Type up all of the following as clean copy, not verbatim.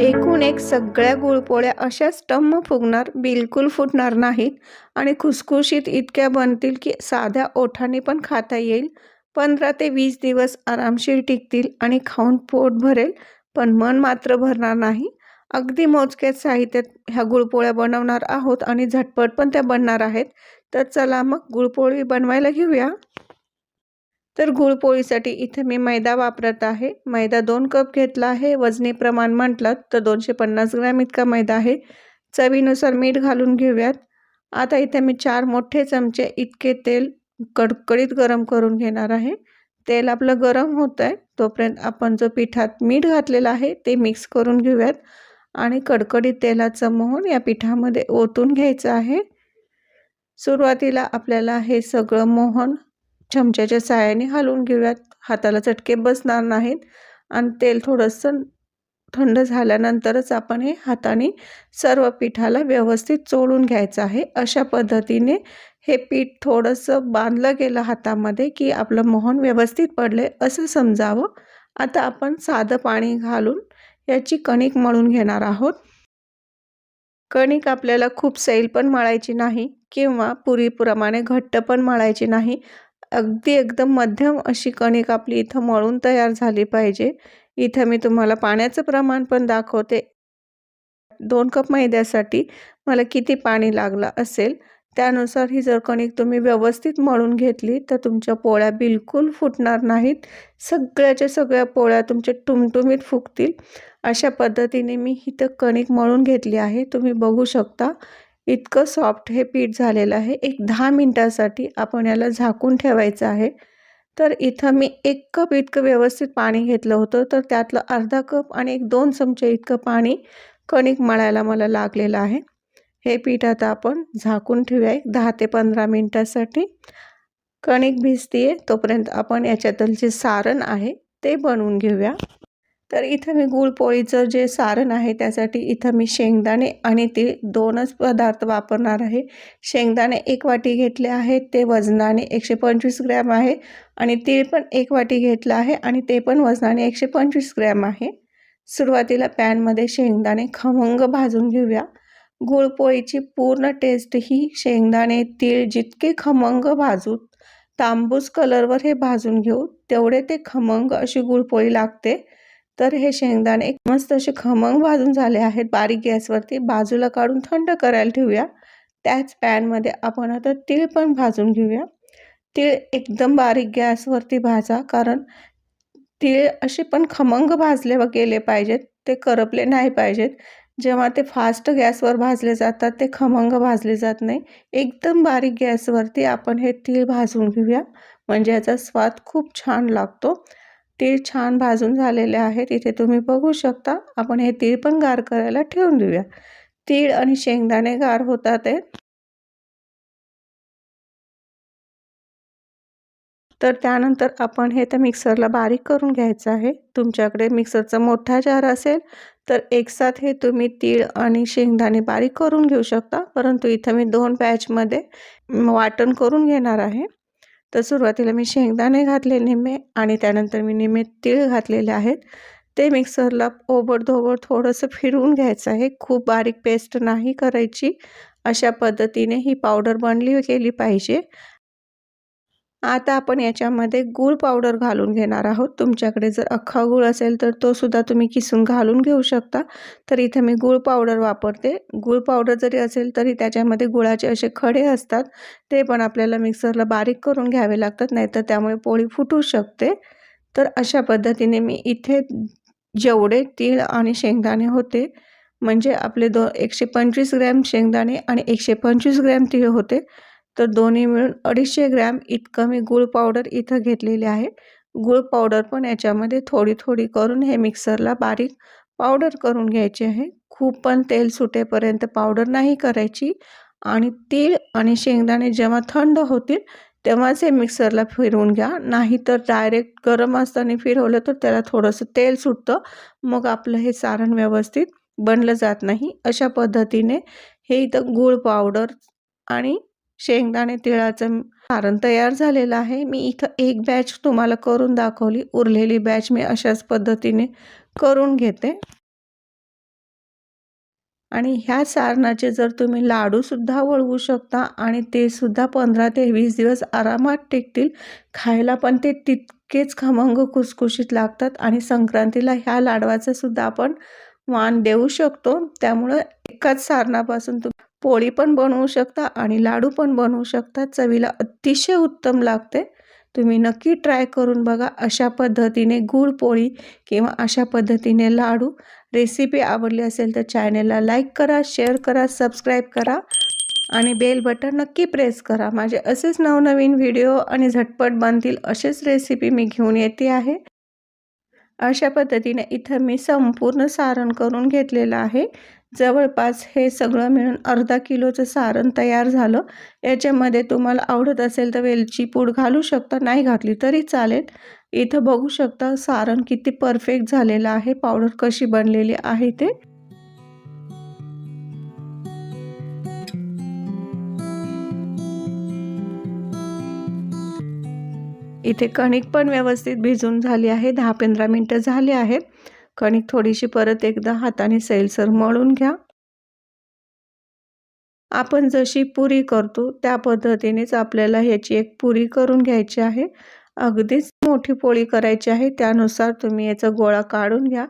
एकूण एक सगळ्या गुळपोळ्या अशाच टम्म फुगणार, बिलकुल फुटणार नाहीत आणि खुसखुशीत इतक्या बनतील की साध्या ओठाने पण खाता येईल. 15 ते 20 दिवस आरामशीर टिकतील आणि खाऊन पोट भरेल, पण मन मात्र भरणार नाही. अगदी मोजक्याच साहित्यात ह्या गुळपोळ्या बनवणार आहोत आणि झटपट पण त्या बनणार आहेत. तर चला मग गुळपोळी बनवायला घेऊया. तर गुळपोळीसाठी इथे मी मैदा वापरत आहे. मैदा 2 कप घेतला आहे. वजनी प्रमाण म्हटलं तर 250 ग्रॅम इतका मैदा आहे. चवीनुसार मीठ घालून घेऊयात. आता इथे मी 4 मोठे चमचे इतके तेल कडकडीत गरम करून घेणार आहे. तेल आपलं गरम होतं आहे तोपर्यंत आपण जो पिठात मीठ घातलेलं आहे ते मिक्स करून घेऊयात आणि कडकडीत तेलाचं मोहन या पिठामध्ये ओतून घ्यायचं आहे. सुरुवातीला आपल्याला हे सगळं मोहन चमच्याच्या साहाय्याने हलवून घेऊयात. हाताला चटके बसणार नाहीत आणि तेल थोडंसं थंड झाल्यानंतरच आपण हे हाताने सर्व पिठाला व्यवस्थित चोळून घ्यायचं आहे. अशा पद्धतीने हे पीठ थोडंसं बांधलं गेलं हातामध्ये की आपलं मोहन व्यवस्थित पडले असं समजावं. आता आपण साधं पाणी घालून याची कणिक मळून घेणार आहोत. कणिक आपल्याला खूप सैल पण मळायची नाही किंवा पुरीप्रमाणे घट्ट पण मळायची नाही. अगदी एकदम मध्यम अशी कणिक आपली इथं मळून तयार झाली पाहिजे. इथं मी तुम्हाला पाण्याचं प्रमाण पण दाखवते. 2 कप मैद्यासाठी मला किती पाणी लागलं असेल त्यानुसार ही जर कणिक तुम्ही व्यवस्थित मळून घेतली तर तुमच्या पोळ्या बिलकुल फुटणार नाहीत. सगळ्याच्या सगळ्या पोळ्या तुमच्या टुमटुमीत फुगतील. अशा पद्धतीने मी इथं कणिक मळून घेतली आहे. तुम्ही बघू शकता इतकं सॉफ्ट हे पीठ झालेलं आहे. एक 10 मिनिटासाठी आपण याला झाकून ठेवायचं आहे. तर इथं मी 1 कप इतकं व्यवस्थित पाणी घेतलं होतं तर त्यातलं अर्धा कप आणि 2 चमचे इतकं पाणी कणिक मळायला मला लागलेलं आहे. हे पीठ आता आपण झाकून ठेवूया 10 ते 15 मिनिटासाठी. कणिक भिजते तोपर्यंत आपण याच्यातलं जे सारण आहे ते बनवून घेऊया. तर इथं मी गुळपोळीचं जे सारण आहे त्यासाठी इथं मी शेंगदाणे आणि तीळ 2च पदार्थ वापरणार आहे. शेंगदाणे 1 वाटी घेतले आहेत, ते वजनाने 125 ग्रॅम आहे आणि तीळ पण 1 वाटी घेतला आहे आणि ते पण वजनाने 125 ग्रॅम आहे. सुरुवातीला पॅनमध्ये शेंगदाणे खमंग भाजून घेऊया. गुळपोळीची पूर्ण टेस्ट ही शेंगदाणे तीळ जितके खमंग भाजू तांबूस कलरवर हे भाजून घेऊ तेवढे ते खमंग अशी गुळपोळी लागते. तर हे शेंगदाणे मस्त असे खमंग भाजून झाले आहेत. बारीक गॅसवरती बाजूला काढून थंड करायला ठेवूया. त्याच पॅनमध्ये आपण आता तीळ पण भाजून घेऊया. तीळ एकदम बारीक गॅसवरती भाजा, कारण तीळ असे पण खमंग भाजले गेले पाहिजेत, ते करपले नाही पाहिजेत. जेव्हा ते फास्ट गॅसवर भाजले जातात ते खमंग भाजले जात नाही. एकदम बारीक गॅसवरती आपण हे तीळ भाजून घेऊया, म्हणजे याचा स्वाद खूप छान लागतो. तीळ छान भाजून झालेले आहेत. इथे तुम्ही बघू शकता. आपण हे तीळ पण गार करायला ठेवून देऊया. तीळ आणि शेंगदाणे गार होतात आहे. तर त्यानंतर आपण हे तर मिक्सरला बारीक करून घ्यायचं आहे. तुमच्याकडे मिक्सरचा मोठा जार असेल तर एकसाथ हे तुम्ही तीळ आणि शेंगदाणे बारीक करून घेऊ शकता, परंतु इथं मी 2 बॅचमध्ये वाटण करून घेणार आहे. तर सुरुवातीला मी शेंगदाणे घातले निम्मे आणि त्यानंतर मी निम्मे तीळ घातलेले आहेत. ते मिक्सरला ओबडधोबड थोडंसं फिरवून घ्यायचं आहे. खूप बारीक पेस्ट नाही करायची. अशा पद्धतीने ही पावडर बनली गेली पाहिजे. आता आपण याच्यामध्ये गूळ पावडर घालून घेणार आहोत. तुमच्याकडे जर अख्खा गूळ असेल तर तो सुद्धा तुम्ही किसून घालून घेऊ शकता. तर इथे मी गूळ पावडर वापरते. गूळ पावडर जरी असेल तरी त्याच्यामध्ये गुळाचे असे खडे असतात, ते पण आपल्याला मिक्सरला बारीक करून घ्यावे लागतात, नाहीतर त्यामुळे पोळी फुटू शकते. तर अशा पद्धतीने मी इथे जेवढे तीळ आणि शेंगदाणे होते, म्हणजे आपले 125 ग्रॅम शेंगदाणे आणि 125 ग्रॅम तीळ होते, तर दोन्ही मिळून 250 ग्रॅम इतकं मी गूळ पावडर इथं घेतलेली आहे. गूळ पावडर पण याच्यामध्ये थोडी थोडी करून हे मिक्सरला बारीक पावडर करून घ्यायची आहे. खूप पण तेल सुटेपर्यंत पावडर नाही करायची आणि तीळ आणि शेंगदाणे जेव्हा थंड होतील तेव्हाच हे मिक्सरला फिरवून घ्या. नाहीतर डायरेक्ट गरम असताना फिरवलं तर त्याला थोडंसं तेल सुटतं, मग आपलं हे सारण व्यवस्थित बनलं जात नाही. अशा पद्धतीने हे इथं गूळ पावडर आणि शेंगदाणे तिळाचं सारण तयार झालेलं आहे. मी इथं 1 बॅच तुम्हाला करून दाखवली. उरलेली बॅच मी अशाच पद्धतीने करून घेते. आणि ह्या सारणाचे जर तुम्ही लाडूसुद्धा वळवू शकता आणि ते सुद्धा 15 ते 20 दिवस आरामात टिकतील. खायला पण ते तितकेच खमंग खुसखुशीत लागतात आणि संक्रांतीला ह्या लाडवाचा सुद्धा आपण मान देऊ शकतो. त्यामुळं एकाच सारणापासून तुम्ही पोळी पण बनवू शकता आणि लाडू पण बनवू शकता. चवीला अतिशय उत्तम लागते. तुम्ही नक्की ट्राय करून बघा. अशा पद्धतीने गूळ पोळी किंवा अशा पद्धतीने लाडू. रेसिपी आवडली असेल तर चॅनलला लाईक करा, शेअर करा, सबस्क्राईब करा आणि बेल बटन नक्की प्रेस करा. माझे असेच नवनवीन व्हिडिओ आणि झटपट बनतील असेच रेसिपी मी घेऊन येते आहे. अशा पद्धतीने इथं मी संपूर्ण सारण करून घेतलेलं आहे. जवळपास हे सगळं मिळून अर्धा किलोचं सारण तयार झालं. याच्यामध्ये तुम्हाला आवडत असेल तर वेलची पूड घालू शकता, नाही घातली तरी चालेल. इथं बघू शकता सारण किती परफेक्ट झालेलं आहे, पावडर कशी बनलेली आहे ते. इथे कणिक पण व्यवस्थित भिजून झाली आहे. 10-15 मिनिटं झाली आहेत. कणिक थोडीशी परत एकदा हाताने सैलसर मळून घ्या. आपण जशी पुरी करतो त्या पद्धतीनेच आपल्याला ह्याची एक पुरी करून घ्यायची आहे. अगदीच मोठी पोळी करायची आहे, त्यानुसार तुम्ही याचा गोळा काढून घ्या.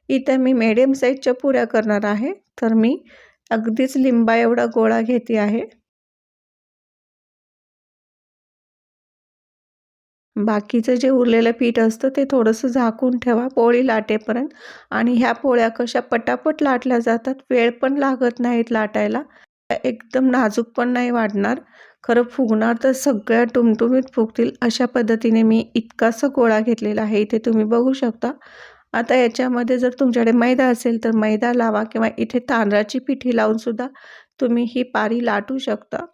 इथं मी मीडियम साईजच्या पुऱ्या करणार आहे, तर मी अगदीच लिंबा एवढा गोळा घेते आहे. बाकीचं जे उरलेलं पीठ असतं ते थोडंसं झाकून ठेवा पोळी लाटेपर्यंत. आणि ह्या पोळ्या कशा पटापट लाटल्या जातात, वेळ पण लागत नाहीत लाटायला. एकदम नाजूक पण नाही वाढणार. खरं फुगणार तर सगळ्या टुमटुमीत फुगतील. अशा पद्धतीने मी इतकासा गोळा घेतलेला आहे, इथे तुम्ही बघू शकता. आता याच्यामध्ये जर तुमच्याकडे मैदा असेल तर मैदा लावा किंवा इथे तांदळाची पिठी लावून सुद्धा तुम्ही ही पारी लाटू शकता.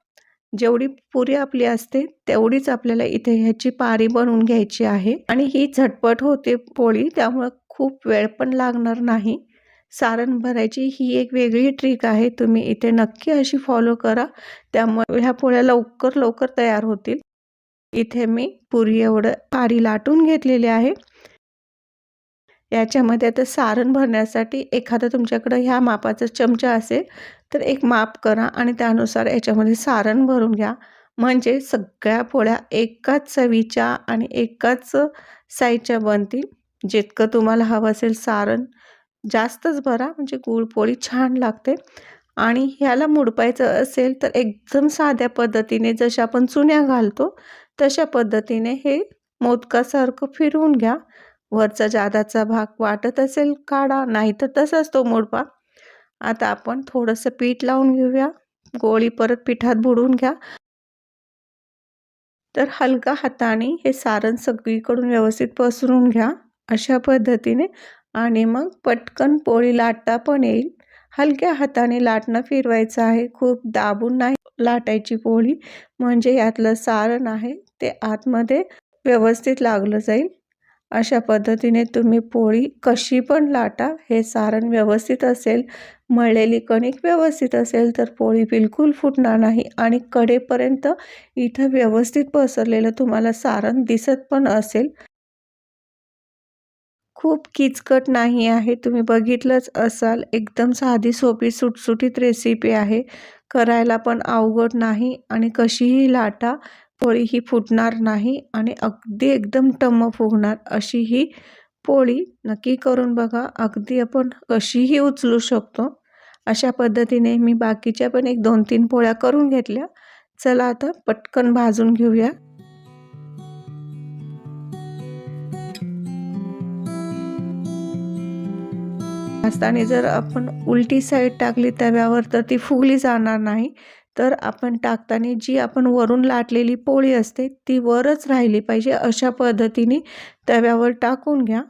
जेवढी पुरी आपली असते तेवढीच आपल्याला इथे ह्याची पारी बनवून घ्यायची आहे. आणि ही झटपट होते पोळी, त्यामुळे खूप वेळ पण लागणार नाही. सारण भरायची ही एक वेगळी ट्रिक आहे, तुम्ही इथे नक्की अशी फॉलो करा. त्यामुळे ह्या पोळ्या लवकर लवकर तयार होतील. इथे मी पुरी एवढं पारी लाटून घेतलेली आहे. याच्यामध्ये आता सारण भरण्यासाठी एखादा तुमच्याकडे ह्या मापाचा चमचा असेल तर एक माप करा आणि त्यानुसार याच्यामध्ये सारण भरून घ्या. म्हणजे सगळ्या पोळ्या एकाच चवीच्या आणि एकाच साईजच्या बनतील. जितकं तुम्हाला हवं असेल सारण जास्तच भरा, म्हणजे गुळपोळी छान लागते. आणि ह्याला मुडपायचं असेल तर एकदम साध्या पद्धतीने जशा आपण चुन्या घालतो तशा पद्धतीने हे मोदकासारखं फिरवून घ्या. वरचा जादाचा भाग वाटत असेल काढा, नाही तर तसाच तो मुडपा. आता आपण थोडंसं पीठ लावून घेऊया. गोळी परत पिठात बुडवून घ्या. तर हलका हाताने हे सारण सगळीकडून व्यवस्थित पसरून घ्या अशा पद्धतीने. आणि मग पटकन पोळी लाटता पण येईल. हलक्या हाताने लाटणं फिरवायचं आहे, खूप दाबून नाही लाटायची पोळी, म्हणजे यातलं सारण आहे ते आतमध्ये व्यवस्थित लागलं जाईल. अशा पद्धतीने तुम्ही पोळी कशी पण लाटा. हे सारण व्यवस्थित असेल, मळलेली कणिक व्यवस्थित असेल तर पोळी बिलकुल फुटणार नाही. आणि कडेपर्यंत इथं व्यवस्थित पसरलेलं तुम्हाला सारण दिसत पण असेल. खूप किचकट नाही आहे, तुम्ही बघितलंच असाल. एकदम साधी सोपी सुटसुटीत रेसिपी आहे. करायला पण अवघड नाही आणि कशीही लाटा पोळी ही फुटणार नाही आणि अगदी एकदम टम्म फुगणार अशी ही पोळी. नक्की करून बघा. अगदी आपण कशीही उचलू शकतो. अशा पद्धतीने मी बाकीच्या पण एक 2-3 पोळ्या करून घेतल्या. चला आता पटकन भाजून घेऊया. भाजताना जर आपण उलटी साईड टाकली तव्यावर तर ती फुगली जाणार नाही. तर आपण टाकताना जी आपण वरून लाटलेली पोळी असते ती वरच राहिली पाहिजे. अशा पद्धतीने तव्यावर टाकून घ्या.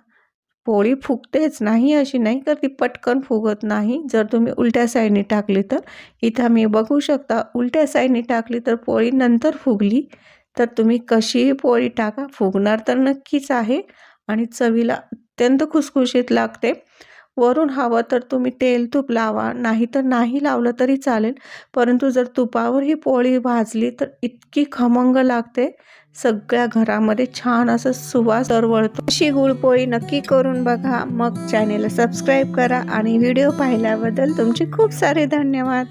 पोळी फुगतेच नाही अशी नाही, तर ती पटकन फुगत नाही जर तुम्ही उलट्या साईडने टाकली तर. इथं मी बघू शकता उलट्या साईडने टाकली तर पोळी नंतर फुगली. तर तुम्ही कशीही पोळी टाका, फुगणार तर नक्कीच आहे आणि चवीला अत्यंत खुसखुशीत लागते. वरून हवं तर तुम्ही तेल तूप लावा, नाहीतर नाही लावलं तरी चालेल. परंतु जर तुपावर ही पोळी भाजली तर इतकी खमंग लागते, सगळ्या घरामध्ये छान असा सुवास दरवळतो. अशी गुळपोळी नक्की करून बघा. मग चॅनेलला सबस्क्राईब करा आणि व्हिडिओ पाहिल्याबद्दल तुमचे खूप सारे धन्यवाद.